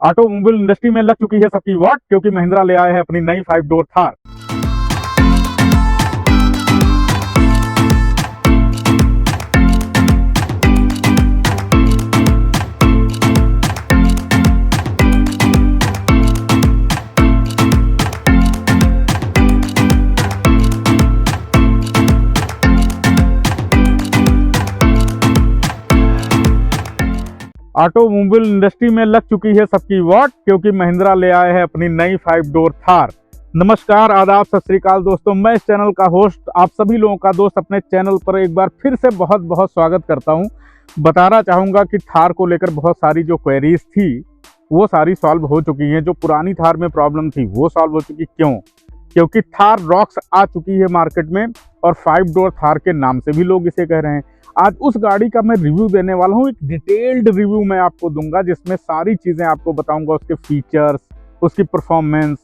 Automobile industry में लग चुकी है सबकी वाट, क्योंकि महिंद्रा ले आए हैं अपनी नई 5 डोर थार। ऑटोमोबाइल इंडस्ट्री में लग चुकी है सबकी वाट, क्योंकि महिंद्रा ले आए हैं अपनी नई 5 डोर थार। नमस्कार, आदाब, सत श्री अकाल दोस्तों, मैं इस चैनल का होस्ट आप सभी लोगों का दोस्त अपने चैनल पर एक बार फिर से बहुत बहुत स्वागत करता हूं। बताना चाहूँगा कि थार को लेकर बहुत सारी जो क्वेरीज थी वो सारी सॉल्व हो चुकी हैं। जो पुरानी थार में प्रॉब्लम थी वो सॉल्व हो चुकी। क्यों? क्योंकि थार रॉक्स आ चुकी है मार्केट में और 5 डोर थार के नाम से भी लोग इसे कह रहे हैं। आज उस गाड़ी का मैं रिव्यू देने वाला हूँ, एक डिटेल्ड रिव्यू मैं आपको दूंगा जिसमें सारी चीज़ें आपको बताऊंगा, उसके फीचर्स, उसकी परफॉर्मेंस,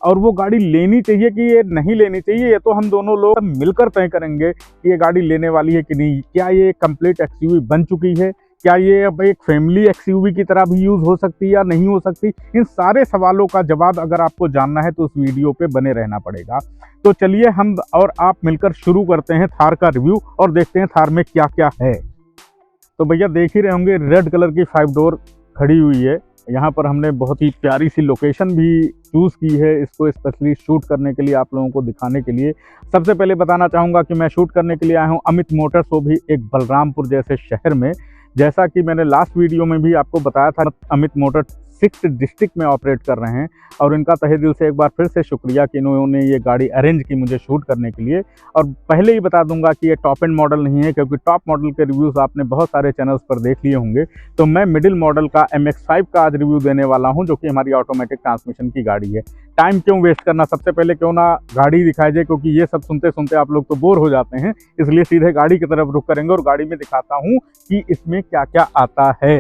और वो गाड़ी लेनी चाहिए कि ये नहीं लेनी चाहिए, ये तो हम दोनों लोग मिलकर तय करेंगे कि ये गाड़ी लेने वाली है कि नहीं। क्या ये कंप्लीट एक्सयूवी बन चुकी है? क्या ये अब एक फैमिली एक्सयूवी की तरह भी यूज़ हो सकती है या नहीं हो सकती? इन सारे सवालों का जवाब अगर आपको जानना है तो उस वीडियो पे बने रहना पड़ेगा। तो चलिए हम और आप मिलकर शुरू करते हैं थार का रिव्यू और देखते हैं थार में क्या क्या है। तो भैया देख ही रहे होंगे, रेड कलर की 5 डोर खड़ी हुई है। यहाँ पर हमने बहुत ही प्यारी सी लोकेशन भी चूज़ की है इसको स्पेशली शूट करने के लिए, आप लोगों को दिखाने के लिए। सबसे पहले बताना चाहूँगा कि मैं शूट करने के लिए आया हूँ अमित मोटर्स, वो भी एक बलरामपुर जैसे शहर में। जैसा कि मैंने लास्ट वीडियो में भी आपको बताया था, अमित मोटर्स 6 डिस्ट्रिक्ट में ऑपरेट कर रहे हैं और इनका तहे दिल से एक बार फिर से शुक्रिया कि इन्होंने ये गाड़ी अरेंज की मुझे शूट करने के लिए। और पहले ही बता दूंगा कि ये टॉप एंड मॉडल नहीं है, क्योंकि टॉप मॉडल के रिव्यूज़ आपने बहुत सारे चैनल्स पर देख लिए होंगे। तो मैं मिडिल मॉडल का MX-5 का आज रिव्यू देने वाला हूँ, जो कि हमारी ऑटोमेटिक ट्रांसमिशन की गाड़ी है। टाइम क्यों वेस्ट करना, सबसे पहले क्यों ना गाड़ी दिखाई जाए, क्योंकि ये सब सुनते सुनते आप लोग तो बोर हो जाते हैं। इसलिए सीधे गाड़ी की तरफ रुख करेंगे और गाड़ी में दिखाता हूँ कि इसमें क्या क्या आता है।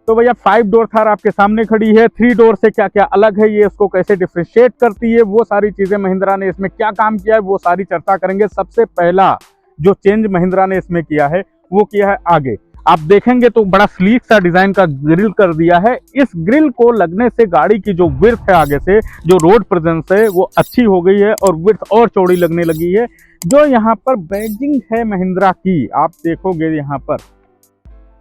तो भैया 5 डोर थार आपके सामने खड़ी है। 3 डोर से क्या क्या अलग है, ये इसको कैसे डिफ्रेंशिएट करती है, वो सारी चीज़ें महिंद्रा ने इसमें क्या काम किया है वो सारी चर्चा करेंगे। सबसे पहला जो चेंज महिंद्रा ने इसमें किया है वो किया है आगे। आप देखेंगे तो बड़ा स्लीक सा डिज़ाइन का ग्रिल कर दिया है। इस ग्रिल को लगने से गाड़ी की जो विड्थ है, आगे से जो रोड प्रेजेंस है वो अच्छी हो गई है और विड्थ और चौड़ी लगने लगी है। जो यहाँ पर बैजिंग है महिंद्रा की, आप देखोगे यहाँ पर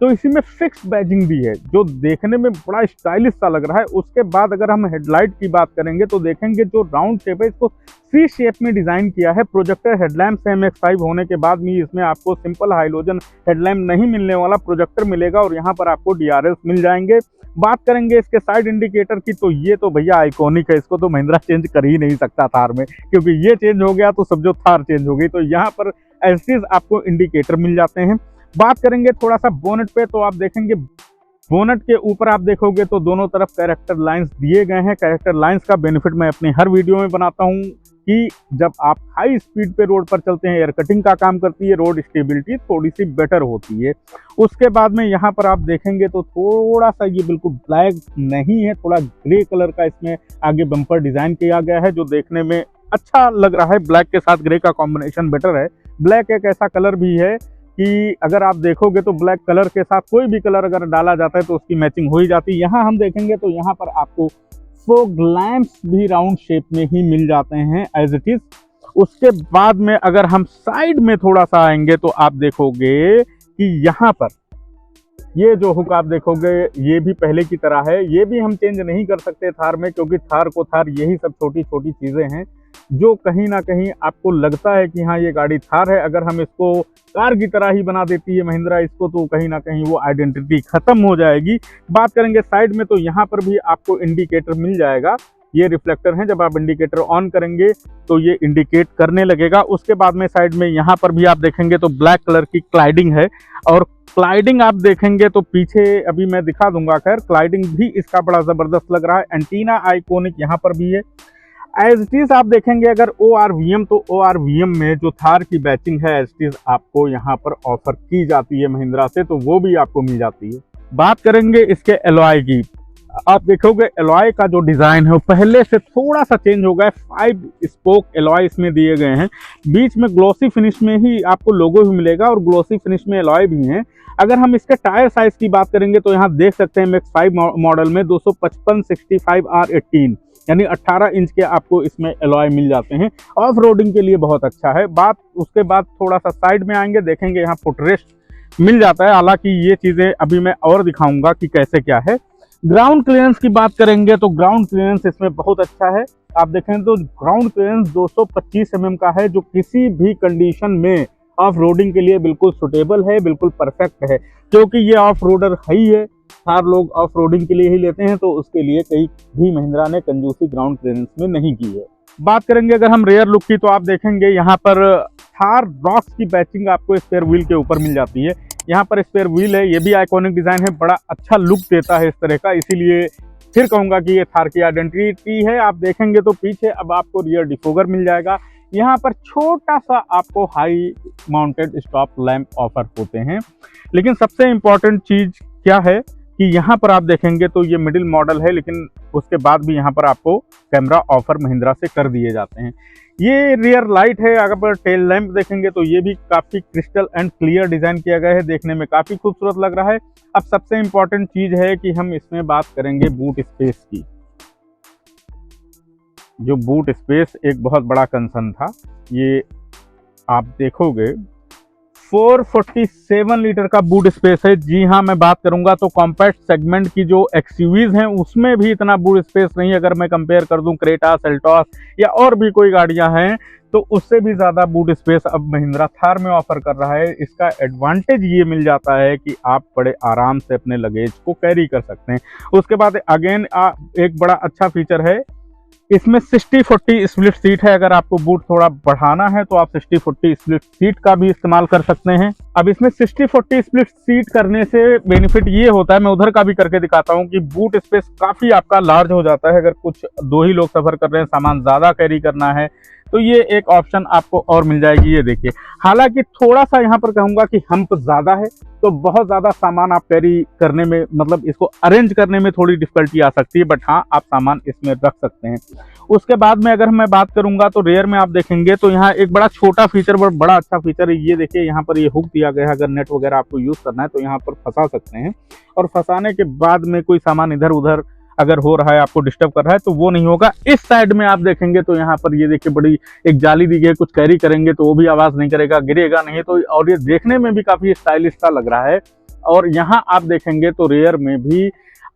तो इसी में फिक्स बैजिंग भी है, जो देखने में बड़ा स्टाइलिश सा लग रहा है। उसके बाद अगर हम हेडलाइट की बात करेंगे तो देखेंगे जो राउंड शेप है इसको सी शेप में डिज़ाइन किया है। प्रोजेक्टर हेडलैम्प से MX-5 होने के बाद भी इसमें आपको सिंपल हाइलोजन हेडलैम्प नहीं मिलने वाला, प्रोजेक्टर मिलेगा और यहाँ पर आपको DRLs मिल जाएंगे। बात करेंगे इसके साइड इंडिकेटर की, तो ये तो भैया आइकॉनिक है, इसको तो महिंद्रा चेंज कर ही नहीं सकता थार में, क्योंकि ये चेंज हो गया तो समझो थार चेंज हो गई। तो यहाँ पर ऐसे आपको इंडिकेटर मिल जाते हैं। बात करेंगे थोड़ा सा बोनट पे, तो आप देखेंगे बोनट के ऊपर आप देखोगे तो दोनों तरफ कैरेक्टर लाइंस दिए गए हैं। कैरेक्टर लाइंस का बेनिफिट मैं अपनी हर वीडियो में बनाता हूं कि जब आप हाई स्पीड पे रोड पर चलते हैं एयर कटिंग का काम करती है, रोड स्टेबिलिटी थोड़ी सी बेटर होती है। उसके बाद में यहाँ पर आप देखेंगे तो थोड़ा सा ये बिल्कुल ब्लैक नहीं है, थोड़ा ग्रे कलर का इसमें आगे बम्पर डिज़ाइन किया गया है, जो देखने में अच्छा लग रहा है। ब्लैक के साथ ग्रे का कॉम्बिनेशन बेटर है। ब्लैक एक ऐसा कलर भी है कि अगर आप देखोगे तो ब्लैक कलर के साथ कोई भी कलर अगर डाला जाता है तो उसकी मैचिंग हो ही जाती है। यहाँ हम देखेंगे तो यहाँ पर आपको फॉग लैंप्स भी राउंड शेप में ही मिल जाते हैं एज इट इज। उसके बाद में अगर हम साइड में थोड़ा सा आएंगे तो आप देखोगे कि यहाँ पर ये जो हुक आप देखोगे ये भी पहले की तरह है। ये भी हम चेंज नहीं कर सकते थार में, क्योंकि थार को थार यही सब छोटी छोटी चीज़ें हैं जो कहीं ना कहीं आपको लगता है कि हाँ ये गाड़ी थार है। अगर हम इसको कार की तरह ही बना देती है महिंद्रा इसको, तो कहीं ना कहीं वो आइडेंटिटी खत्म हो जाएगी। बात करेंगे साइड में, तो यहाँ पर भी आपको इंडिकेटर मिल जाएगा। ये रिफ्लेक्टर हैं, जब आप इंडिकेटर ऑन करेंगे तो ये इंडिकेट करने लगेगा। उसके बाद में साइड में यहाँ पर भी आप देखेंगे तो ब्लैक कलर की क्लाइडिंग है, और क्लाइडिंग आप देखेंगे तो पीछे अभी मैं दिखा दूंगा, खैर क्लाइडिंग भी इसका बड़ा ज़बरदस्त लग रहा है। एंटीना आइकॉनिक यहाँ पर भी है। एज इट इज आप देखेंगे अगर ORVM, तो ORVM में जो थार की बैचिंग है एज इट इज आपको यहाँ पर ऑफर की जाती है महिंद्रा से, तो वो भी आपको मिल जाती है। बात करेंगे इसके एलॉय की। आप देखोगे एलॉय का जो डिजाइन है वो पहले से थोड़ा सा चेंज हो गया है। 5 स्पोक एलॉय इसमें दिए गए हैं, बीच में ग्लोसी फिनिश में ही आपको लोगो भी मिलेगा और ग्लोसी फिनिश में एलॉय भी हैं। अगर हम इसके टायर साइज की बात करेंगे तो यहाँ देख सकते हैं मैक्स 5 मॉडल में 255 65 R18 यानी 18 इंच के आपको इसमें एलॉय मिल जाते हैं। ऑफ रोडिंग के लिए बहुत अच्छा है। बात उसके बाद थोड़ा सा साइड में आएंगे, देखेंगे यहाँ फुटरेस्ट मिल जाता है। हालांकि ये चीज़ें अभी मैं और दिखाऊंगा कि कैसे क्या है। ग्राउंड क्लियरेंस की बात करेंगे तो ग्राउंड क्लियरेंस इसमें बहुत अच्छा है। आप देखें तो ग्राउंड क्लियरेंस 225 mm का है, जो किसी भी कंडीशन में ऑफ रोडिंग के लिए बिल्कुल सुटेबल है, बिल्कुल परफेक्ट है। क्योंकि ये ऑफ रोडर है ही है, थार लोग ऑफ रोडिंग के लिए ही लेते हैं, तो उसके लिए कहीं भी महिंद्रा ने कंजूसी ग्राउंड क्लियरेंस में नहीं की है। बात करेंगे अगर हम रेयर लुक की तो आप देखेंगे यहाँ पर थार रॉक्स की बैचिंग आपको स्पेयर व्हील के ऊपर मिल जाती है। यहाँ पर स्पेयर व्हील है, ये भी आइकॉनिक डिजाइन है, बड़ा अच्छा लुक देता है इस तरह का, इसीलिए फिर कहूंगा कि ये थार की आइडेंटिटी है। आप देखेंगे तो पीछे अब आपको रियर डिफोगर मिल जाएगा। यहाँ पर छोटा सा आपको high mounted stop lamp offer होते हैं। लेकिन सबसे इम्पोर्टेंट चीज क्या है कि यहाँ पर आप देखेंगे तो ये मिडिल मॉडल है, लेकिन उसके बाद भी यहाँ पर आपको कैमरा ऑफर महिंद्रा से कर दिए जाते हैं। ये रियर लाइट है। अगर टेल लैंप देखेंगे तो ये भी काफ़ी क्रिस्टल एंड क्लियर डिज़ाइन किया गया है, देखने में काफ़ी खूबसूरत लग रहा है। अब सबसे इम्पॉर्टेंट चीज़ है कि हम इसमें बात करेंगे बूट स्पेस की। जो बूट स्पेस एक बहुत बड़ा कंसर्न था, ये आप देखोगे 447 लीटर का बूट स्पेस है। जी हाँ, मैं बात करूंगा तो कॉम्पैक्ट सेगमेंट की जो एक्सयूवीज हैं उसमें भी इतना बूट स्पेस नहीं है। अगर मैं कंपेयर कर दूं क्रेटा, सेल्टॉस या और भी कोई गाड़ियां हैं तो उससे भी ज़्यादा बूट स्पेस अब महिंद्रा थार में ऑफर कर रहा है। इसका एडवांटेज ये मिल जाता है कि आप बड़े आराम से अपने लगेज को कैरी कर सकते हैं। उसके बाद अगेन एक बड़ा अच्छा फीचर है, इसमें 60-40 स्प्लिट सीट है। अगर आपको बूट थोड़ा बढ़ाना है तो आप 60-40 स्प्लिट सीट का भी इस्तेमाल कर सकते हैं। अब इसमें 60-40 स्प्लिट सीट करने से बेनिफिट ये होता है, मैं उधर का भी करके दिखाता हूँ, कि बूट स्पेस काफ़ी आपका लार्ज हो जाता है। अगर कुछ 2 ही लोग सफ़र कर रहे हैं, सामान ज़्यादा कैरी करना है, तो ये एक ऑप्शन आपको और मिल जाएगी। ये देखिए, हालांकि थोड़ा सा यहाँ पर कहूँगा कि हम्प ज़्यादा है, तो बहुत ज़्यादा सामान आप कैरी करने में, मतलब इसको अरेंज करने में थोड़ी डिफिकल्टी आ सकती है, बट हाँ आप सामान इसमें रख सकते हैं। उसके बाद में अगर मैं बात करूंगा तो रेयर में आप देखेंगे तो यहाँ एक बड़ा छोटा फीचर, बड़ा अच्छा फीचर है। ये देखिए, यहाँ पर ये हुक दिया गया है। अगर नेट वगैरह आपको यूज़ करना है तो यहाँ पर फंसा सकते हैं, और फंसाने के बाद में कोई सामान इधर उधर अगर हो रहा है, आपको डिस्टर्ब कर रहा है, तो वो नहीं होगा। इस साइड में आप देखेंगे तो यहाँ पर ये देखिए बड़ी एक जाली दी गई है, कुछ कैरी करेंगे तो वो भी आवाज़ नहीं करेगा, गिरेगा नहीं, तो और ये देखने में भी काफ़ी स्टाइलिश सा लग रहा है। और यहाँ आप देखेंगे तो रेयर में भी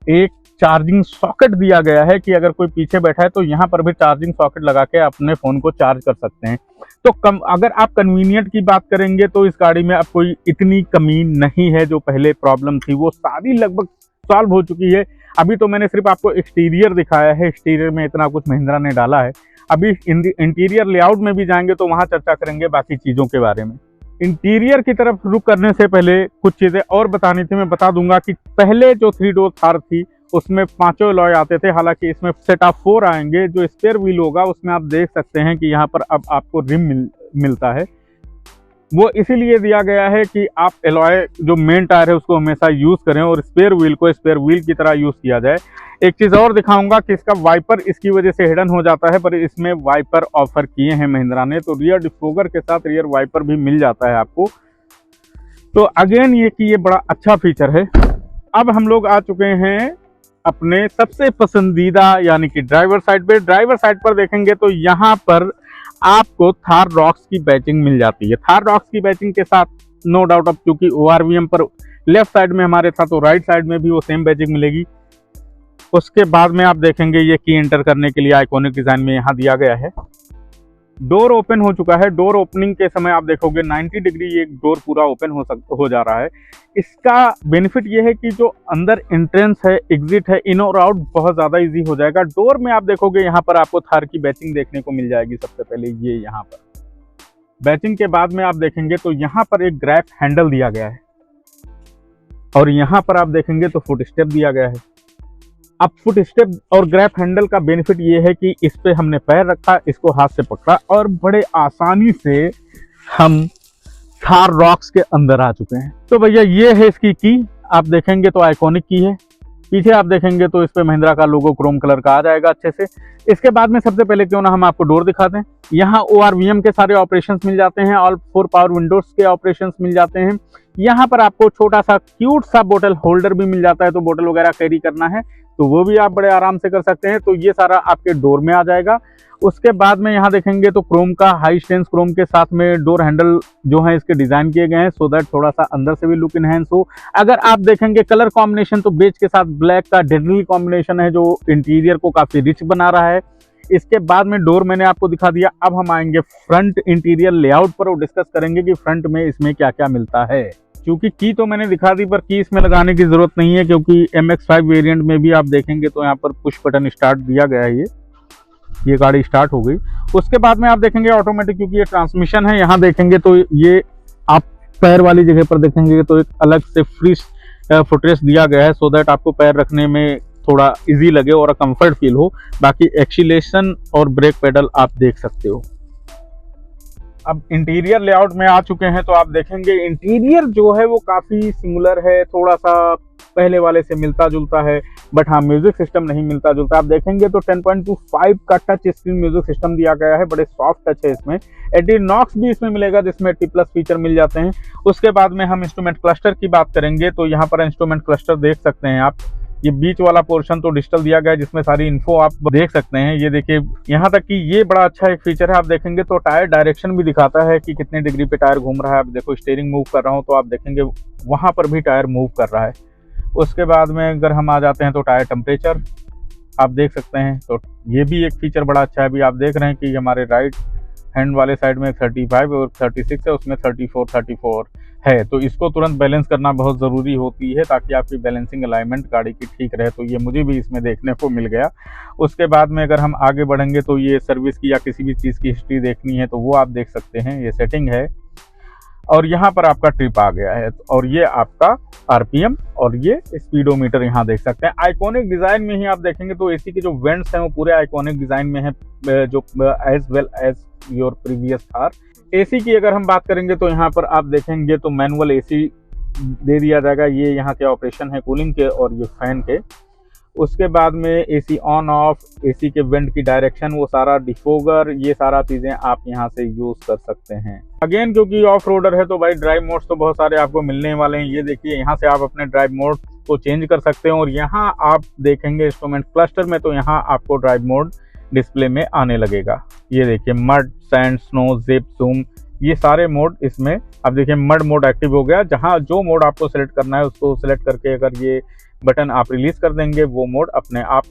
एक चार्जिंग सॉकेट दिया गया है कि अगर कोई पीछे बैठा है तो यहाँ पर भी चार्जिंग सॉकेट लगा के अपने फ़ोन को चार्ज कर सकते हैं। तो अगर आप कन्वीनियंट की बात करेंगे तो इस गाड़ी में अब कोई इतनी कमी नहीं है। जो पहले प्रॉब्लम थी वो सारी लगभग सॉल्व हो चुकी है। अभी तो मैंने सिर्फ आपको एक्सटीरियर दिखाया है, एक्सटीरियर में इतना कुछ महिंद्रा ने डाला है। अभी इंटीरियर लेआउट में भी जाएंगे तो वहाँ चर्चा करेंगे बाकी चीज़ों के बारे में। इंटीरियर की तरफ रुक करने से पहले कुछ चीज़ें और बतानी थी। मैं बता दूंगा कि पहले जो 3 डोर थार थी उसमें 5 एलॉय आते थे, हालांकि इसमें सेट ऑफ 4 आएंगे। जो स्पेयर व्हील होगा उसमें आप देख सकते हैं कि यहाँ पर अब आपको रिम मिलता है। वो इसीलिए दिया गया है कि आप एलॉय जो मेन टायर है उसको हमेशा यूज़ करें और स्पेयर व्हील को स्पेयर व्हील की तरह यूज़ किया जाए। एक चीज़ और दिखाऊंगा कि इसका वाइपर इसकी वजह से हिडन हो जाता है, पर इसमें वाइपर ऑफर किए हैं महिंद्रा ने, तो रियर डिफोगर के साथ रियर वाइपर भी मिल जाता है आपको। तो अगेन ये बड़ा अच्छा फीचर है। अब हम लोग आ चुके हैं अपने सबसे पसंदीदा यानी कि ड्राइवर साइड पे। ड्राइवर साइड पर देखेंगे तो यहाँ पर आपको थार रॉक्स की बैचिंग मिल जाती है। थार रॉक्स की बैचिंग के साथ नो डाउट, अब क्योंकि ORVM पर लेफ्ट साइड में हमारे था तो राइट साइड में भी वो सेम बैचिंग मिलेगी। उसके बाद में आप देखेंगे ये की एंटर करने के लिए आइकॉनिक डिजाइन में यहाँ दिया गया है। डोर ओपन हो चुका है। डोर ओपनिंग के समय आप देखोगे 90 डिग्री ये डोर पूरा ओपन हो जा रहा है। इसका बेनिफिट ये है कि जो अंदर एंट्रेंस है, एग्जिट है, इन और आउट बहुत ज़्यादा इजी हो जाएगा। डोर में आप देखोगे यहाँ पर आपको थार की बैचिंग देखने को मिल जाएगी। सबसे पहले ये यहाँ पर बैचिंग के बाद में आप देखेंगे तो यहाँ पर एक ग्रैब हैंडल दिया गया है, और यहाँ पर आप देखेंगे तो फुट स्टेप दिया गया है। अब फुट स्टेप और ग्रैब हैंडल का बेनिफिट ये है कि इस पे हमने पैर रखा, इसको हाथ से पकड़ा और बड़े आसानी से हम थार रॉक्स के अंदर आ चुके हैं। तो भैया ये है इसकी की, आप देखेंगे तो आइकॉनिक की है। पीछे आप देखेंगे तो इस पे महिंद्रा का लोगो क्रोम कलर का आ जाएगा अच्छे से। इसके बाद में सबसे पहले क्यों ना हम आपको डोर दिखाते हैं। यहाँ ORVM के सारे ऑपरेशंस मिल जाते हैं, ऑल 4 पावर विंडोज के ऑपरेशंस मिल जाते हैं। यहाँ पर आपको छोटा सा क्यूट सा बोतल होल्डर भी मिल जाता है, तो बोतल वगैरह कैरी करना है तो वो भी आप बड़े आराम से कर सकते हैं। तो ये सारा आपके डोर में आ जाएगा। उसके बाद में यहाँ देखेंगे तो क्रोम का हाई स्टेंस क्रोम के साथ में डोर हैंडल जो है इसके डिजाइन किए गए हैं, सो दैट थोड़ा सा अंदर से भी लुक इनहेंस हो। अगर आप देखेंगे कलर कॉम्बिनेशन तो बेज के साथ ब्लैक का डेडली कॉम्बिनेशन है, जो इंटीरियर को काफी रिच बना रहा है। इसके बाद में डोर मैंने आपको दिखा दिया। अब हम आएंगे फ्रंट इंटीरियर लेआउट पर और डिस्कस करेंगे कि फ्रंट में इसमें क्या क्या मिलता है। क्योंकि की तो मैंने दिखा दी, पर की इसमें लगाने की जरूरत नहीं है, क्योंकि MX5 वेरिएंट में भी आप देखेंगे तो यहाँ पर पुश बटन स्टार्ट दिया गया है। ये गाड़ी स्टार्ट हो गई। उसके बाद में आप देखेंगे ऑटोमेटिक, क्योंकि ये ट्रांसमिशन है। यहाँ देखेंगे तो ये आप पैर वाली जगह पर देखेंगे तो एक अलग से फ्री फुटरेस्ट दिया गया है, सो दैट आपको पैर रखने में थोड़ा इजी लगे और कंफर्ट फील हो। बाकी एक्सीलेशन और ब्रेक पेडल आप देख सकते हो। अब इंटीरियर लेआउट में आ चुके हैं तो आप देखेंगे इंटीरियर जो है वो काफ़ी सिमिलर है, थोड़ा सा पहले वाले से मिलता जुलता है, बट हाँ म्यूजिक सिस्टम नहीं मिलता जुलता। आप देखेंगे तो 10.25 का टच स्क्रीन म्यूजिक सिस्टम दिया गया है, बड़े सॉफ्ट टच है इसमें। एडिनॉक्स भी इसमें मिलेगा जिसमें T+ फीचर मिल जाते हैं। उसके बाद में हम इंस्ट्रूमेंट क्लस्टर की बात करेंगे तो यहाँ पर इंस्ट्रूमेंट क्लस्टर देख सकते हैं आप। ये बीच वाला पोर्शन तो डिजिटल दिया गया है, जिसमें सारी इन्फो आप देख सकते हैं। ये देखिए यहाँ तक कि ये बड़ा अच्छा एक फीचर है। आप देखेंगे तो टायर डायरेक्शन भी दिखाता है कि कितने डिग्री पे टायर घूम रहा है। आप देखो स्टीयरिंग मूव कर रहा हूँ तो आप देखेंगे वहां पर भी टायर मूव कर रहा है। उसके बाद में अगर हम आ जाते हैं तो टायर टेम्परेचर आप देख सकते हैं, तो ये भी एक फीचर बड़ा अच्छा है। अभी आप देख रहे हैं कि हमारे राइट हैंड वाले साइड में 35 और 36 है, उसमें 34 है, तो इसको तुरंत बैलेंस करना बहुत ज़रूरी होती है ताकि आपकी बैलेंसिंग अलाइनमेंट गाड़ी की ठीक रहे। तो ये मुझे भी इसमें देखने को मिल गया। उसके बाद में अगर हम आगे बढ़ेंगे तो ये सर्विस की या किसी भी चीज़ की हिस्ट्री देखनी है तो वो आप देख सकते हैं, ये सेटिंग है। और यहाँ पर आपका ट्रिप आ गया है और ये आपका RPM और ये स्पीडोमीटर यहाँ देख सकते हैं। आइकॉनिक डिज़ाइन में ही आप देखेंगे तो AC के जो वेंट्स हैं वो पूरे आइकॉनिक डिज़ाइन में है, जो as well as your previous Thar. AC की अगर हम बात करेंगे तो यहाँ पर आप देखेंगे तो मैनुअल AC दे दिया जाएगा। ये यहाँ के ऑपरेशन है कूलिंग के और ये फैन के। उसके बाद में AC ऑन ऑफ, AC के वेंट की डायरेक्शन, वो सारा डिफोगर, ये सारा चीज़ें आप यहाँ से यूज़ कर सकते हैं। अगेन क्योंकि ऑफ रोडर है तो भाई ड्राइव मोड्स तो बहुत सारे आपको मिलने वाले हैं। ये देखिए यहाँ से आप अपने ड्राइव मोड को चेंज कर सकते हैं। और यहाँ आप देखेंगे इंस्ट्रूमेंट क्लस्टर में तो यहाँ आपको ड्राइव मोड डिस्प्ले में आने लगेगा। ये देखिए mud, sand, snow, zip, zoom, ये सारे मोड इसमें आप देखिए। मड मोड एक्टिव हो गया, जहाँ जो मोड आपको सेलेक्ट करना है उसको सेलेक्ट करके अगर ये बटन आप रिलीज कर देंगे वो मोड अपने आप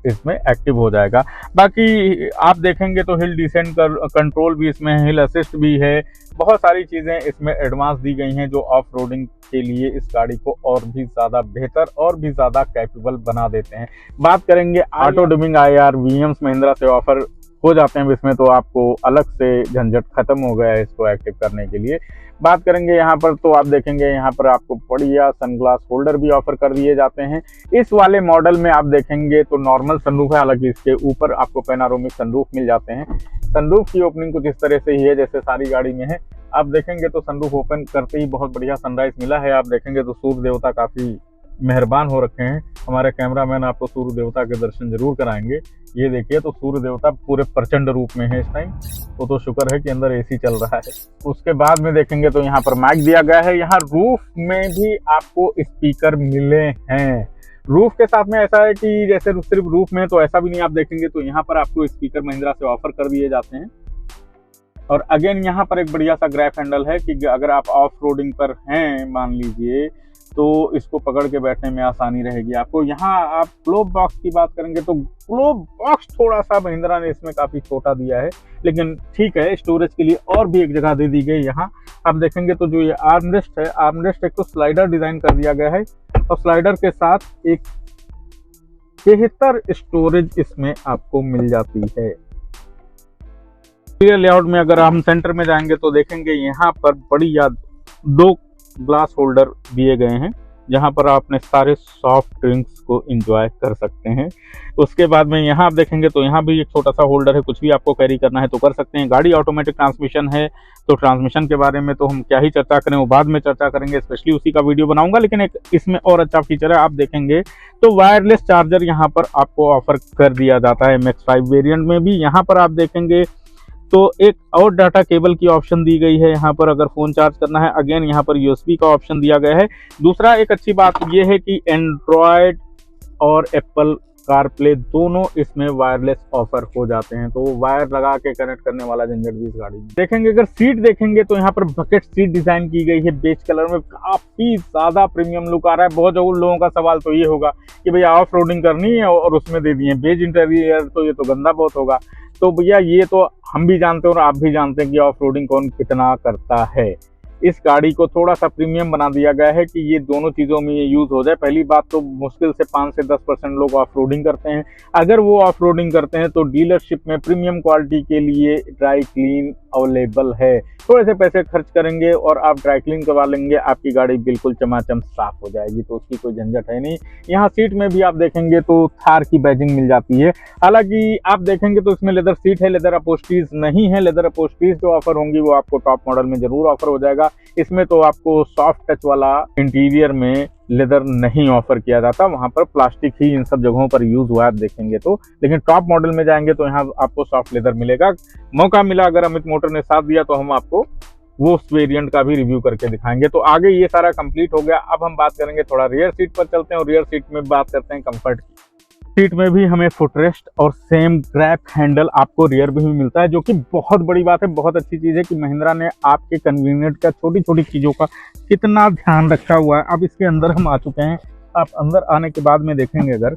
इसमें एक्टिव हो जाएगा। बाकी आप देखेंगे तो हिल डिसेंट कंट्रोल भी इसमें है, हिल असिस्ट भी है, बहुत सारी चीज़ें इसमें एडवांस दी गई हैं जो ऑफ रोडिंग के लिए इस गाड़ी को और भी ज़्यादा बेहतर और भी ज़्यादा कैपेबल बना देते हैं। बात करेंगे auto dimming IR VMs Mahindra से ऑफर हो जाते हैं इसमें, तो आपको अलग से झंझट खत्म हो गया है इसको एक्टिव करने के लिए। बात करेंगे यहाँ पर तो आप देखेंगे यहाँ पर आपको बढ़िया सनग्लास होल्डर भी ऑफर कर दिए जाते हैं। इस वाले मॉडल में आप देखेंगे तो नॉर्मल सनरूफ है, हालांकि इसके ऊपर आपको पैनारोमिक सनरूफ मिल जाते हैं। सनरूफ की ओपनिंग कुछ इस तरह से ही है जैसे सारी गाड़ी में है। आप देखेंगे तो सनरूफ ओपन करते ही बहुत बढ़िया सनराइज मिला है। आप देखेंगे तो सूर्य देवता काफ़ी मेहरबान हो रखे हैं। हमारे कैमरामैन आपको सूर्य देवता के दर्शन जरूर कराएंगे। ये देखिए तो सूर्य देवता पूरे प्रचंड रूप में है इस टाइम, वो तो शुक्र है कि अंदर AC चल रहा है। उसके बाद में देखेंगे तो यहाँ पर माइक दिया गया है। यहाँ रूफ में भी आपको स्पीकर मिले हैं। रूफ के साथ में ऐसा है कि जैसे सिर्फ रूफ में तो ऐसा भी नहीं, आप देखेंगे तो यहाँ पर आपको स्पीकर महिंद्रा से ऑफर कर दिए जाते हैं। और अगेन यहाँ पर एक बढ़िया सा ग्रैब हैंडल है कि अगर आप ऑफ रोडिंग पर हैं मान लीजिए तो इसको पकड़ के बैठने में आसानी रहेगी आपको। यहाँ आप ग्लोब बॉक्स की बात करेंगे तो ग्लोब बॉक्स थोड़ा सा महिंद्रा ने इसमें काफ़ी छोटा दिया है, लेकिन ठीक है, स्टोरेज के लिए और भी एक जगह दे दी गई। यहाँ आप देखेंगे तो जो ये आर्मरेस्ट है, आर्मरेस्ट एक तो स्लाइडर डिज़ाइन कर दिया गया है और स्लाइडर के साथ एक बेहतर स्टोरेज इसमें आपको मिल जाती है। लेआउट में अगर हम सेंटर में जाएंगे तो देखेंगे यहाँ पर बढ़िया 2 ग्लास होल्डर दिए गए हैं जहां पर आप अपने सारे सॉफ्ट ड्रिंक्स को एंजॉय कर सकते हैं। उसके बाद में यहाँ आप देखेंगे तो यहाँ भी एक छोटा सा होल्डर है, कुछ भी आपको कैरी करना है तो कर सकते हैं। गाड़ी ऑटोमेटिक ट्रांसमिशन है, तो ट्रांसमिशन के बारे में तो हम क्या ही चर्चा करें, वो बाद में चर्चा करेंगे, स्पेशली उसी का वीडियो बनाऊंगा। लेकिन एक इसमें और अच्छा फीचर है, आप देखेंगे तो वायरलेस चार्जर यहाँ पर आपको ऑफर कर दिया जाता है MX-5 वेरिएंट में भी। यहाँ पर आप देखेंगे तो एक और डाटा केबल की ऑप्शन दी गई है यहाँ पर, अगर फ़ोन चार्ज करना है। अगेन यहाँ पर USB का ऑप्शन दिया गया है। दूसरा एक अच्छी बात यह है कि एंड्रॉयड और एप्पल कारप्ले दोनों इसमें वायरलेस ऑफर हो जाते हैं, तो वायर लगा के कनेक्ट करने वाला झंझट भी इस गाड़ी में देखेंगे। अगर सीट देखेंगे तो यहाँ पर बकेट सीट डिजाइन की गई है बेज कलर में, काफी ज्यादा प्रीमियम लुक आ रहा है। बहुत लोगों का सवाल तो ये होगा कि भैया ऑफ रोडिंग करनी है और उसमें दे दिए बेज इंटीरियर, तो ये तो गंदा बहुत होगा। तो भैया ये तो हम भी जानते हैं और आप भी जानते हैं कि ऑफ रोडिंग कौन कितना करता है। इस गाड़ी को थोड़ा सा प्रीमियम बना दिया गया है कि ये दोनों चीज़ों में ये यूज़ हो जाए। पहली बात तो मुश्किल से 5 से 10% लोग ऑफ रोडिंग करते हैं। अगर वो ऑफ रोडिंग करते हैं तो डीलरशिप में प्रीमियम क्वालिटी के लिए ड्राई क्लीन अवेलेबल है। थोड़े से पैसे खर्च करेंगे और आप ड्राई क्लीन करवा लेंगे, आपकी गाड़ी बिल्कुल चमाचम साफ हो जाएगी, तो उसकी कोई झंझट है नहीं। यहाँ सीट में भी आप देखेंगे तो थार की बैजिंग मिल जाती है। हालांकि आप देखेंगे तो इसमें लेदर सीट है, लेदर अपहोल्स्ट्रीज नहीं है। लेदर अपहोल्स्ट्रीज जो ऑफर होंगी वो आपको टॉप मॉडल में जरूर ऑफर हो जाएगा। इसमें तो आपको सॉफ्ट टच वाला इंटीरियर में लेदर नहीं ऑफर किया जाता, वहां पर प्लास्टिक ही इन सब जगहों पर यूज हुआ आप देखेंगे तो। लेकिन टॉप मॉडल में जाएंगे तो यहाँ आपको सॉफ्ट लेदर मिलेगा। मौका मिला अगर अमित मोटर ने साथ दिया तो हम आपको वो उस वेरिएंट का भी रिव्यू करके दिखाएंगे। तो आगे ये सारा कंप्लीट हो गया। अब हम बात करेंगे थोड़ा रियर सीट पर चलते हैं और रियर सीट में बात करते हैं कंफर्ट की। सीट में भी हमें फुटरेस्ट और सेम ग्रैब हैंडल आपको रियर में भी मिलता है, जो कि बहुत बड़ी बात है। बहुत अच्छी चीज़ है कि महिंद्रा ने आपके कन्वीनियंट का छोटी छोटी चीज़ों का कितना ध्यान रखा हुआ है। अब इसके अंदर हम आ चुके हैं। आप अंदर आने के बाद में देखेंगे अगर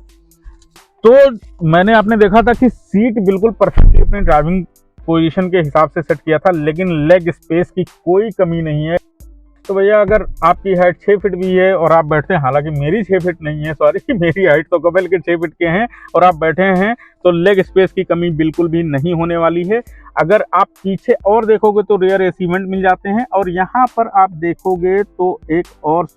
तो मैंने आपने देखा था कि सीट बिल्कुल परफेक्टली अपनी ड्राइविंग पोजीशन के हिसाब से सेट किया था, लेकिन लेग स्पेस की कोई कमी नहीं है। तो भैया अगर आपकी हाइट 6 फीट भी है और आप बैठते हैं, हालांकि मेरी 6 फीट नहीं है, सॉरी मेरी हाइट तो कबल के 6 फीट के हैं, और आप बैठे हैं तो लेग स्पेस की कमी बिल्कुल भी नहीं होने वाली है। अगर आप पीछे और देखोगे तो रियर एसी वेंट मिल जाते हैं, और यहाँ पर आप देखोगे तो एक और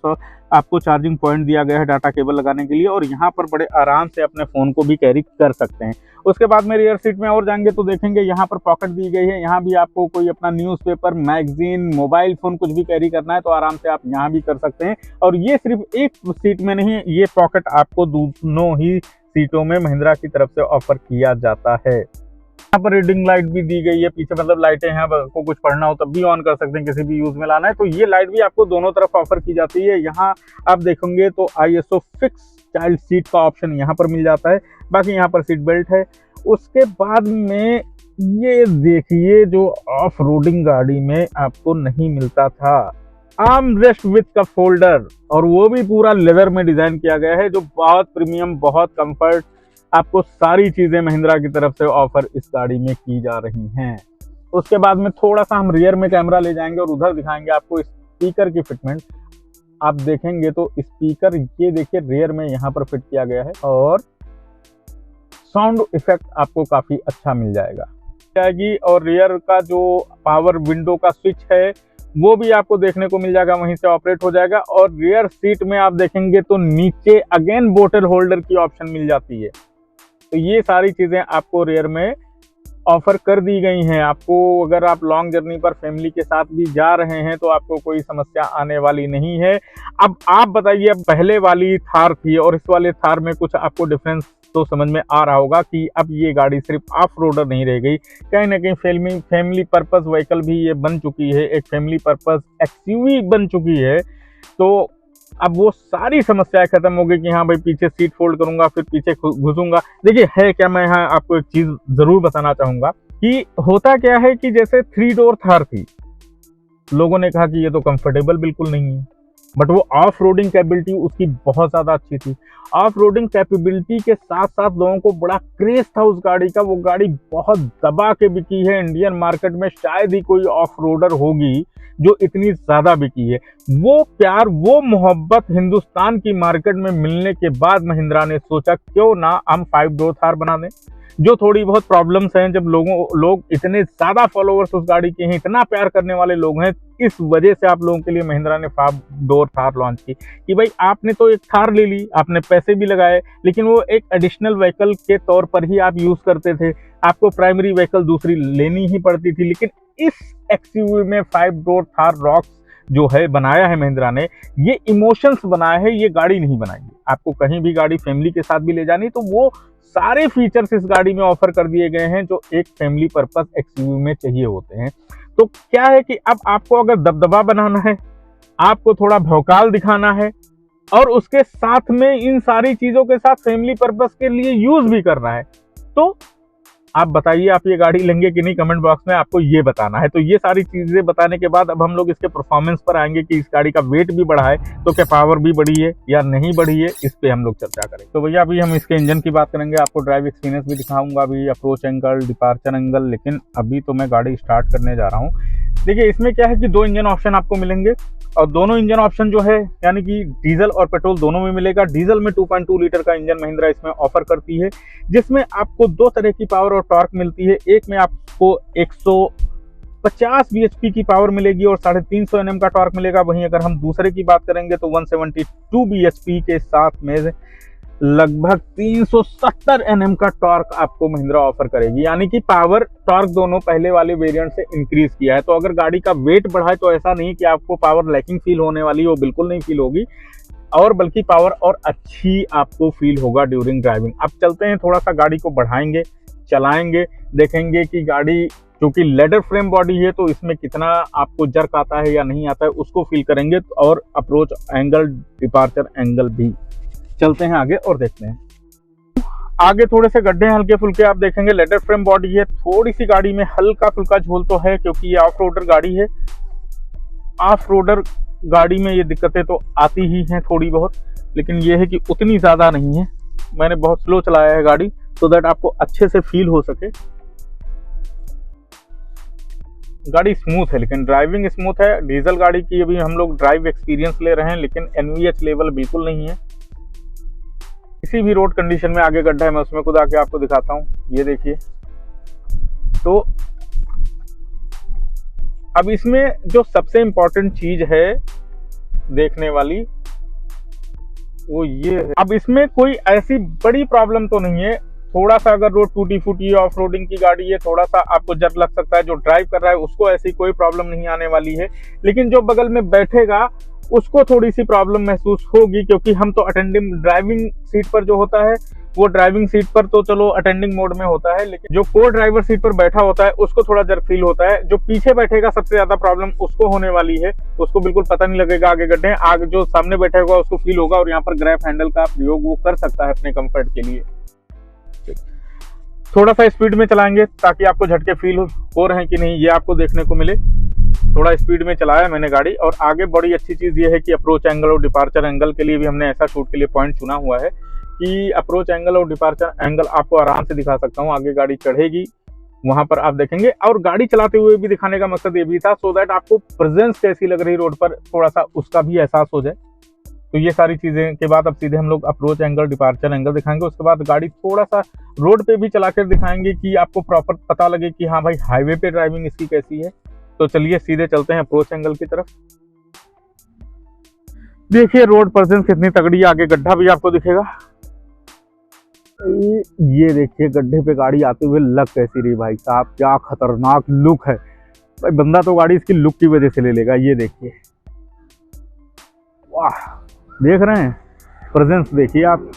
आपको चार्जिंग पॉइंट दिया गया है डाटा केबल लगाने के लिए, और यहाँ पर बड़े आराम से अपने फ़ोन को भी कैरी कर सकते हैं। उसके बाद में रियर सीट में और जाएंगे तो देखेंगे यहाँ पर पॉकेट दी गई है। यहाँ भी आपको कोई अपना न्यूज़पेपर, मैगजीन, मोबाइल फ़ोन कुछ भी कैरी करना है तो आराम से आप यहाँ भी कर सकते हैं। और ये सिर्फ एक सीट में नहीं, ये पॉकेट आपको दोनों ही सीटों में महिंद्रा की तरफ से ऑफर किया जाता है। यहाँ पर रीडिंग लाइट भी दी गई है पीछे, मतलब लाइटें हैं, आपको कुछ पढ़ना हो तब भी ऑन कर सकते हैं, किसी भी यूज में लाना है तो ये लाइट भी आपको दोनों तरफ ऑफर की जाती है। यहाँ आप देखेंगे तो ISO फिक्स चाइल्ड सीट का ऑप्शन यहाँ पर मिल जाता है। बाकी यहाँ पर सीट बेल्ट है। उसके बाद में ये देखिए जो ऑफ रोडिंग गाड़ी में आपको नहीं मिलता था, arm rest with cup holder, और वो भी पूरा लेदर में डिजाइन किया गया है, जो बहुत प्रीमियम, बहुत कंफर्ट, आपको सारी चीजें महिंद्रा की तरफ से ऑफर इस गाड़ी में की जा रही हैं। उसके बाद में थोड़ा सा हम रियर में कैमरा ले जाएंगे और उधर दिखाएंगे आपको स्पीकर की फिटमेंट। आप देखेंगे तो स्पीकर ये देखिए रियर में यहाँ पर फिट किया गया है, और साउंड इफेक्ट आपको काफी अच्छा मिल जाएगा। और रियर का जो पावर विंडो का स्विच है वो भी आपको देखने को मिल जाएगा, वहीं से ऑपरेट हो जाएगा। और रियर सीट में आप देखेंगे तो नीचे अगेन बोतल होल्डर की ऑप्शन मिल जाती है। तो ये सारी चीजें आपको रियर में ऑफर कर दी गई हैं। आपको अगर आप लॉन्ग जर्नी पर फैमिली के साथ भी जा रहे हैं तो आपको कोई समस्या आने वाली नहीं है। अब आप बताइए, अब पहले वाली थार थी और इस वाले थार में कुछ आपको डिफरेंस तो समझ में आ रहा होगा कि अब ये गाड़ी सिर्फ ऑफ रोडर नहीं रह गई, कहीं ना कहीं फैमिली पर्पस व्हीकल भी ये बन चुकी है, एक फैमिली पर्पस XUV बन चुकी है। तो अब वो सारी समस्याएं खत्म हो गई कि हाँ भाई पीछे सीट फोल्ड करूंगा फिर पीछे घुसूंगा। देखिए है क्या, मैं यहाँ आपको एक चीज जरूर बताना चाहूंगा कि होता क्या है कि जैसे 3 डोर थार थी, लोगों ने कहा कि ये तो कंफर्टेबल बिल्कुल नहीं है, बट वो ऑफ रोडिंग कैपेबिलिटी उसकी बहुत ज्यादा अच्छी थी। ऑफ रोडिंग कैपेबिलिटी के साथ साथ लोगों को बड़ा क्रेज था उस गाड़ी का। वो गाड़ी बहुत दबा के बिकी है। इंडियन मार्केट में शायद ही कोई ऑफ रोडर होगी जो इतनी ज्यादा बिकी है। वो प्यार, वो मोहब्बत हिंदुस्तान की मार्केट में मिलने के बाद महिंद्रा ने सोचा क्यों ना हम 5 डोर थार बना दें। जो थोड़ी बहुत प्रॉब्लम्स हैं, जब लोग इतने ज़्यादा फॉलोअर्स उस गाड़ी के हैं, इतना प्यार करने वाले लोग हैं, इस वजह से आप लोगों के लिए महिंद्रा ने 5 डोर थार लॉन्च की कि भाई आपने तो एक थार ले ली, आपने पैसे भी लगाए, लेकिन वो एक एडिशनल व्हीकल के तौर पर ही आप यूज़ करते थे, आपको प्राइमरी व्हीकल दूसरी लेनी ही पड़ती थी। लेकिन इस एक्सयूवी में 5 डोर थार रॉक्स जो है बनाया है महिंद्रा ने, ये इमोशंस बनाया है, ये गाड़ी नहीं बनाई है। आपको कहीं भी गाड़ी फैमिली के साथ भी ले जानी तो वो सारे फीचर्स इस गाड़ी में ऑफर कर दिए गए हैं जो एक फैमिली पर्पस एक्सयूवी में चाहिए होते हैं। तो क्या है कि अब आपको अगर दबदबा बनाना है, आपको थोड़ा भौकाल दिखाना है और उसके साथ में इन सारी चीजों के साथ फैमिली पर्पस के लिए यूज भी करना है, तो आप बताइए आप ये गाड़ी लेंगे कि नहीं, कमेंट बॉक्स में आपको ये बताना है। तो ये सारी चीजें बताने के बाद अब हम लोग इसके परफॉर्मेंस पर आएंगे कि इस गाड़ी का वेट भी बढ़ा है तो क्या पावर भी बढ़ी है या नहीं बढ़ी है, इस पे हम लोग चर्चा करें। तो भैया अभी हम इसके इंजन की बात करेंगे, आपको ड्राइव एक्सपीरियंस भी दिखाऊंगा, अभी अप्रोच एंगल, डिपार्चर एंगल, लेकिन अभी तो मैं गाड़ी स्टार्ट करने जा रहा हूँ। देखिए इसमें क्या है कि 2 इंजन ऑप्शन आपको मिलेंगे और दोनों इंजन ऑप्शन जो है यानी कि डीजल और पेट्रोल दोनों में मिलेगा। डीजल में 2.2 लीटर का इंजन महिंद्रा इसमें ऑफर करती है, जिसमें आपको 2 तरह की पावर और टॉर्क मिलती है। एक में आपको 150 bhp की पावर मिलेगी और 350 Nm का टॉर्क मिलेगा। वहीं अगर हम दूसरे की बात करेंगे तो 172 bhp के साथ में लगभग 370 Nm का टॉर्क आपको महिंद्रा ऑफर करेगी, यानी कि पावर टॉर्क दोनों पहले वाले वेरिएंट से इंक्रीज किया है। तो अगर गाड़ी का वेट बढ़ाए तो ऐसा नहीं कि आपको पावर लैकिंग फील होने वाली, वो बिल्कुल नहीं फील होगी, और बल्कि पावर और अच्छी आपको फील होगा ड्यूरिंग ड्राइविंग। अब चलते हैं, थोड़ा सा गाड़ी को बढ़ाएंगे, चलाएंगे, देखेंगे कि गाड़ी क्योंकि लेदर फ्रेम बॉडी है तो इसमें कितना आपको जर्क आता है या नहीं आता है, उसको फील करेंगे। और अप्रोच एंगल, डिपार्चर एंगल भी। चलते हैं आगे और देखते हैं। आगे थोड़े से गड्ढे हल्के फुल्के आप देखेंगे, लेदर फ्रेम बॉडी है, थोड़ी सी गाड़ी में हल्का फुल्का झोल तो है क्योंकि ये ऑफ रोडर गाड़ी है। ऑफ रोडर गाड़ी में ये दिक्कतें तो आती ही हैं थोड़ी बहुत, लेकिन ये है कि उतनी ज़्यादा नहीं है। मैंने बहुत स्लो चलाया है गाड़ी सो दैट आपको अच्छे से फील हो सके। गाड़ी स्मूथ है, लेकिन ड्राइविंग स्मूथ है। डीजल गाड़ी की अभी हम लोग ड्राइव एक्सपीरियंस ले रहे हैं, लेकिन NVH लेवल बिल्कुल नहीं है। किसी भी रोड कंडीशन में आगे गड्ढा है, मैं उसमें खुद आके आपको दिखाता हूँ। ये देखिए, तो अब इसमें जो सबसे इम्पोर्टेंट चीज है देखने वाली वो ये है, अब इसमें कोई ऐसी बड़ी प्रॉब्लम तो नहीं है। थोड़ा सा अगर रोड टूटी फूटी ऑफ रोडिंग की गाड़ी है, थोड़ा सा आपको जर्क लग सकता है, जो ड्राइव कर रहा है उसको ऐसी कोई प्रॉब्लम नहीं आने वाली है। लेकिन जो बगल में बैठेगा उसको थोड़ी सी प्रॉब्लम महसूस होगी, क्योंकि हम तो अटेंडिंग ड्राइविंग सीट पर जो होता है वो ड्राइविंग सीट पर तो चलो अटेंडिंग मोड में होता है, लेकिन जो को ड्राइवर सीट पर बैठा होता है उसको थोड़ा जर्क फील होता है। जो पीछे बैठेगा सबसे ज्यादा प्रॉब्लम उसको होने वाली है, उसको बिल्कुल पता नहीं लगेगा आगे गड्ढे, आगे जो सामने बैठा होगा उसको फील होगा, और यहाँ पर ग्रैब हैंडल का प्रयोग वो कर सकता है अपने कंफर्ट के लिए। थोड़ा सा स्पीड में चलाएंगे ताकि आपको झटके फील हो रहे हैं कि नहीं ये आपको देखने को मिले। थोड़ा स्पीड में चलाया मैंने गाड़ी। और आगे बड़ी अच्छी चीज ये है कि अप्रोच एंगल और डिपार्चर एंगल के लिए भी हमने ऐसा शूट के लिए पॉइंट चुना हुआ है कि अप्रोच एंगल और डिपार्चर एंगल आपको आराम से दिखा सकता हूँ। आगे गाड़ी चढ़ेगी वहां पर आप देखेंगे, और गाड़ी चलाते हुए भी दिखाने का मकसद ये भी था सो दैट आपको प्रेजेंस कैसी लग रही रोड पर, थोड़ा सा उसका भी एहसास हो जाए। तो ये सारी चीजें के बाद अब सीधे हम लोग अप्रोच एंगल, डिपार्चर एंगल दिखाएंगे। उसके बाद गाड़ी थोड़ा सा रोड पे भी चला कर दिखाएंगे कि आपको प्रॉपर पता लगे कि हाँ भाई हाईवे पे ड्राइविंग इसकी कैसी है। तो चलिए सीधे चलते हैं अप्रोच एंगल की तरफ। देखिए रोड प्रेजेंस कितनी तगड़ी है, आगे गड्ढा भी आपको दिखेगा। ये देखिए गड्ढे पे गाड़ी आते हुए लग कैसी रही भाई साहब, क्या खतरनाक लुक है भाई। बंदा तो गाड़ी इसकी लुक की वजह से ले लेगा। ये देखिए, वाह, देख रहे हैं प्रेजेंस, देखिए आप,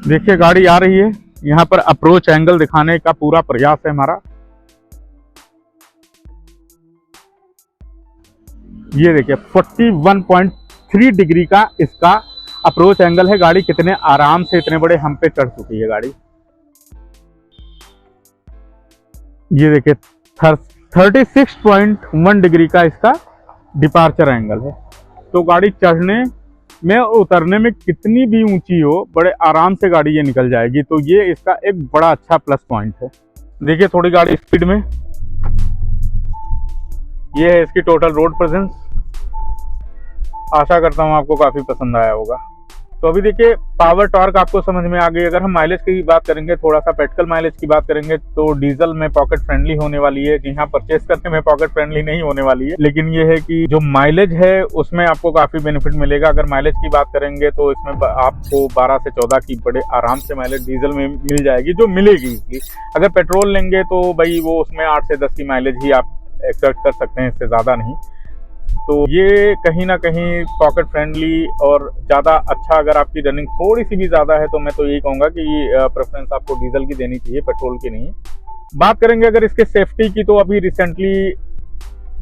देखिए गाड़ी आ रही है। यहाँ पर अप्रोच एंगल दिखाने का पूरा प्रयास है हमारा। ये देखिए 41.3 डिग्री का इसका अप्रोच एंगल है। गाड़ी कितने आराम से इतने बड़े हम पे चढ़ चुकी है गाड़ी। ये देखिए 36.1 डिग्री का इसका डिपार्चर एंगल है। तो गाड़ी चढ़ने में और उतरने में कितनी भी ऊंची हो, बड़े आराम से गाड़ी ये निकल जाएगी। तो ये इसका एक बड़ा अच्छा प्लस पॉइंट है। देखिए थोड़ी गाड़ी स्पीड में, ये है इसकी टोटल रोड प्रेजेंस। आशा करता हूँ आपको काफी पसंद आया होगा। तो अभी देखिए पावर टॉर्क आपको समझ में आ गई। अगर हम माइलेज की बात करेंगे, थोड़ा सा पेट्रोल माइलेज की बात करेंगे, तो डीजल में पॉकेट फ्रेंडली होने वाली है। जी हाँ, परचेस करने में पॉकेट फ्रेंडली नहीं होने वाली है, लेकिन ये है कि जो माइलेज है उसमें आपको काफी बेनिफिट मिलेगा। अगर माइलेज की बात करेंगे तो इसमें आपको 12 से 14 की बड़े आराम से माइलेज डीजल में मिल जाएगी, जो मिलेगी इसलिए। अगर पेट्रोल लेंगे तो भाई वो उसमें 8 से 10 की माइलेज ही आप एक्सपेक्ट कर सकते हैं, इससे ज्यादा नहीं। तो ये कहीं ना कहीं पॉकेट फ्रेंडली और ज़्यादा अच्छा। अगर आपकी रनिंग थोड़ी सी भी ज़्यादा है तो मैं तो यही कहूँगा कि प्रेफरेंस आपको डीजल की देनी चाहिए, पेट्रोल की नहीं। बात करेंगे अगर इसके सेफ्टी की, तो अभी रिसेंटली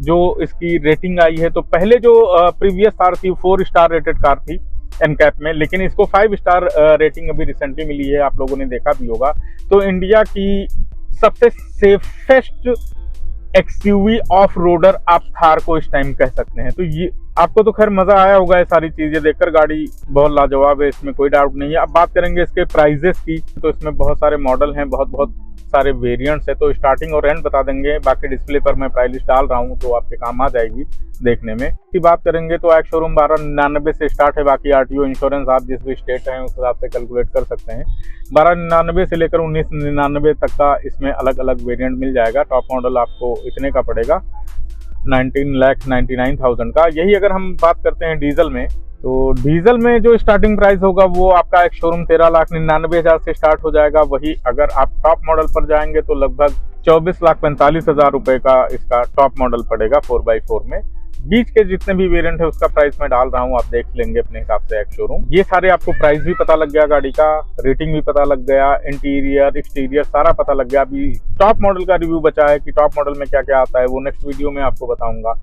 जो इसकी रेटिंग आई है, तो पहले जो प्रीवियस कार थी 4 स्टार रेटेड कार थी एनकैप में, लेकिन इसको 5 स्टार रेटिंग अभी रिसेंटली मिली है, आप लोगों ने देखा भी होगा। तो इंडिया की सबसे सेफेस्ट एक्सयूवी ऑफ रोडर आप थार को इस टाइम कह सकते हैं। तो ये आपको तो खैर मजा आया होगा ये सारी चीजें देखकर, गाड़ी बहुत लाजवाब है, इसमें कोई डाउट नहीं है। अब बात करेंगे इसके प्राइजेस की, तो इसमें बहुत सारे मॉडल हैं, बहुत सारे वेरिएंट्स है। तो स्टार्टिंग और एंड बता देंगे, बाकी डिस्प्ले पर मैं प्राइस लिस्ट डाल रहा हूँ तो आपके काम आ जाएगी देखने में। की बात करेंगे तो एक्स शोरूम 1299 से स्टार्ट है, बाकी आरटीओ इंश्योरेंस आप जिस भी स्टेट है उस हिसाब से कैलकुलेट कर सकते हैं। 1299 से लेकर 1999 तक का इसमें अलग अलग वेरिएंट मिल जाएगा। टॉप मॉडल आपको इतने का पड़ेगा, 19,99,000 का। यही अगर हम बात करते हैं डीजल में, तो डीजल में जो स्टार्टिंग प्राइस होगा वो आपका एक शोरूम 13,99,000 से स्टार्ट हो जाएगा। वही अगर आप टॉप मॉडल पर जाएंगे तो लगभग 24,45,000 रुपए का इसका टॉप मॉडल पड़ेगा 4x4 में। बीच के जितने भी वेरिएंट है उसका प्राइस मैं डाल रहा हूँ, आप देख लेंगे अपने हिसाब से एक शोरूम। ये सारे आपको प्राइस भी पता लग गया, गाड़ी का रेटिंग भी पता लग गया, इंटीरियर एक्सटीरियर सारा पता लग गया। अभी टॉप मॉडल का रिव्यू बचा है कि टॉप मॉडल में क्या क्या आता है, वो नेक्स्ट वीडियो में आपको बताऊंगा।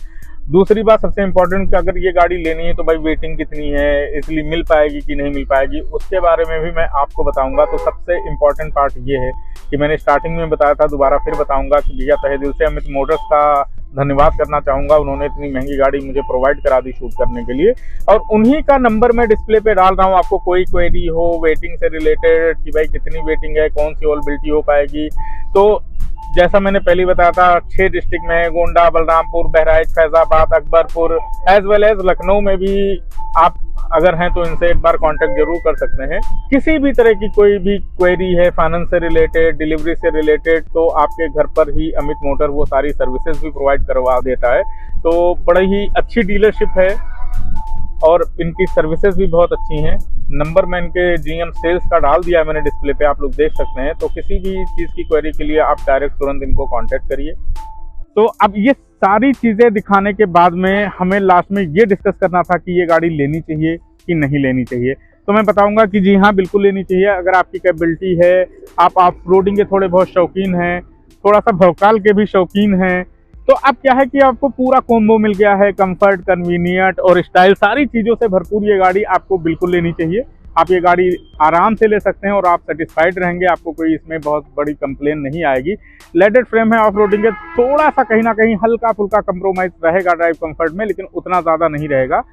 दूसरी बात सबसे इंपॉर्टेंट कि अगर ये गाड़ी लेनी है तो भाई वेटिंग कितनी है, इसलिए मिल पाएगी कि नहीं मिल पाएगी, उसके बारे में भी मैं आपको बताऊंगा। तो सबसे इम्पोर्टेंट पार्ट ये है कि मैंने स्टार्टिंग में बताया था, दोबारा फिर बताऊंगा कि भैया तहे दिल से अमित मोटर्स का धन्यवाद करना चाहूँगा। उन्होंने इतनी महंगी गाड़ी मुझे प्रोवाइड करा दी शूट करने के लिए, और उन्हीं का नंबर मैं डिस्प्ले पे डाल रहा हूँ। आपको कोई क्वेरी हो वेटिंग से रिलेटेड कि भाई कितनी वेटिंग है, कौन सी अवेलेबिलिटी हो पाएगी, तो जैसा मैंने पहले बताया था 6 डिस्ट्रिक्ट में है, Gonda, Balrampur, Bahraich, Faizabad, Akbarpur, as well as Lucknow में भी आप अगर हैं तो इनसे एक बार कांटेक्ट जरूर कर सकते हैं। किसी भी तरह की कोई भी क्वेरी है फाइनेंस से रिलेटेड, डिलीवरी से रिलेटेड, तो आपके घर पर ही अमित मोटर वो सारी सर्विसेज भी प्रोवाइड करवा देता है। तो बड़ी ही अच्छी डीलरशिप है और इनकी सर्विसेज भी बहुत अच्छी हैं। नंबर मैं इनके जीएम सेल्स का डाल दिया है मैंने डिस्प्ले पे, आप लोग देख सकते हैं। तो किसी भी चीज़ की क्वेरी के लिए आप डायरेक्ट तुरंत इनको कांटेक्ट करिए। तो अब ये सारी चीज़ें दिखाने के बाद में हमें लास्ट में ये डिस्कस करना था कि ये गाड़ी लेनी चाहिए कि नहीं लेनी चाहिए। तो मैं बताऊंगा कि जी हाँ, बिल्कुल लेनी चाहिए। अगर आपकी कैपेबिलिटी है, आप ऑफ रोडिंग के थोड़े बहुत शौकीन हैं, थोड़ा सा भौकाल के भी शौकीन हैं, तो अब क्या है कि आपको पूरा कॉम्बो मिल गया है, कंफर्ट, कन्वीनियंट और स्टाइल, सारी चीज़ों से भरपूर ये गाड़ी आपको बिल्कुल लेनी चाहिए। आप ये गाड़ी आराम से ले सकते हैं और आप सेटिस्फाइड रहेंगे, आपको कोई इसमें बहुत बड़ी कंप्लेन नहीं आएगी। लेडेड फ्रेम है, ऑफ रोडिंग है, थोड़ा सा कहीं ना कहीं हल्का फुल्का कंप्रोमाइज रहेगा ड्राइव कंफर्ट में, लेकिन उतना ज़्यादा नहीं रहेगा।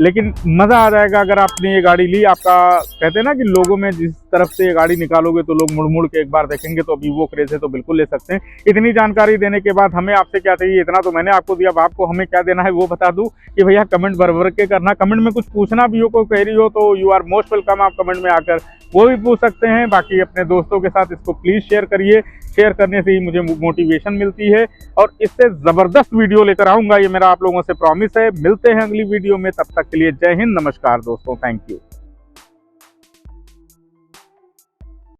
लेकिन मज़ा आ जाएगा अगर आपने ये गाड़ी ली। आपका कहते हैं ना कि लोगों में जिस तरफ से ये गाड़ी निकालोगे तो लोग मुड़ मुड़ के एक बार देखेंगे, तो अभी वो क्रेज है तो बिल्कुल ले सकते हैं। इतनी जानकारी देने के बाद हमें आपसे क्या चाहिए, इतना तो मैंने आपको दिया, अब आपको हमें क्या देना है वो बता दूं कि भैया कमेंट भर भर के करना। कमेंट में कुछ पूछना भी हो, कोई क्वेरी हो, तो यू आर मोस्ट वेलकम, आप कमेंट में आकर वो भी पूछ सकते हैं। बाकी अपने दोस्तों के साथ इसको प्लीज़ शेयर करिए, शेयर करने से ही मुझे मोटिवेशन मिलती है और इससे ज़बरदस्त वीडियो लेकर आऊँगा, ये मेरा आप लोगों से प्रॉमिस है। मिलते हैं अगली वीडियो में, तब तक के लिए जय हिंद, नमस्कार दोस्तों, थैंक यू।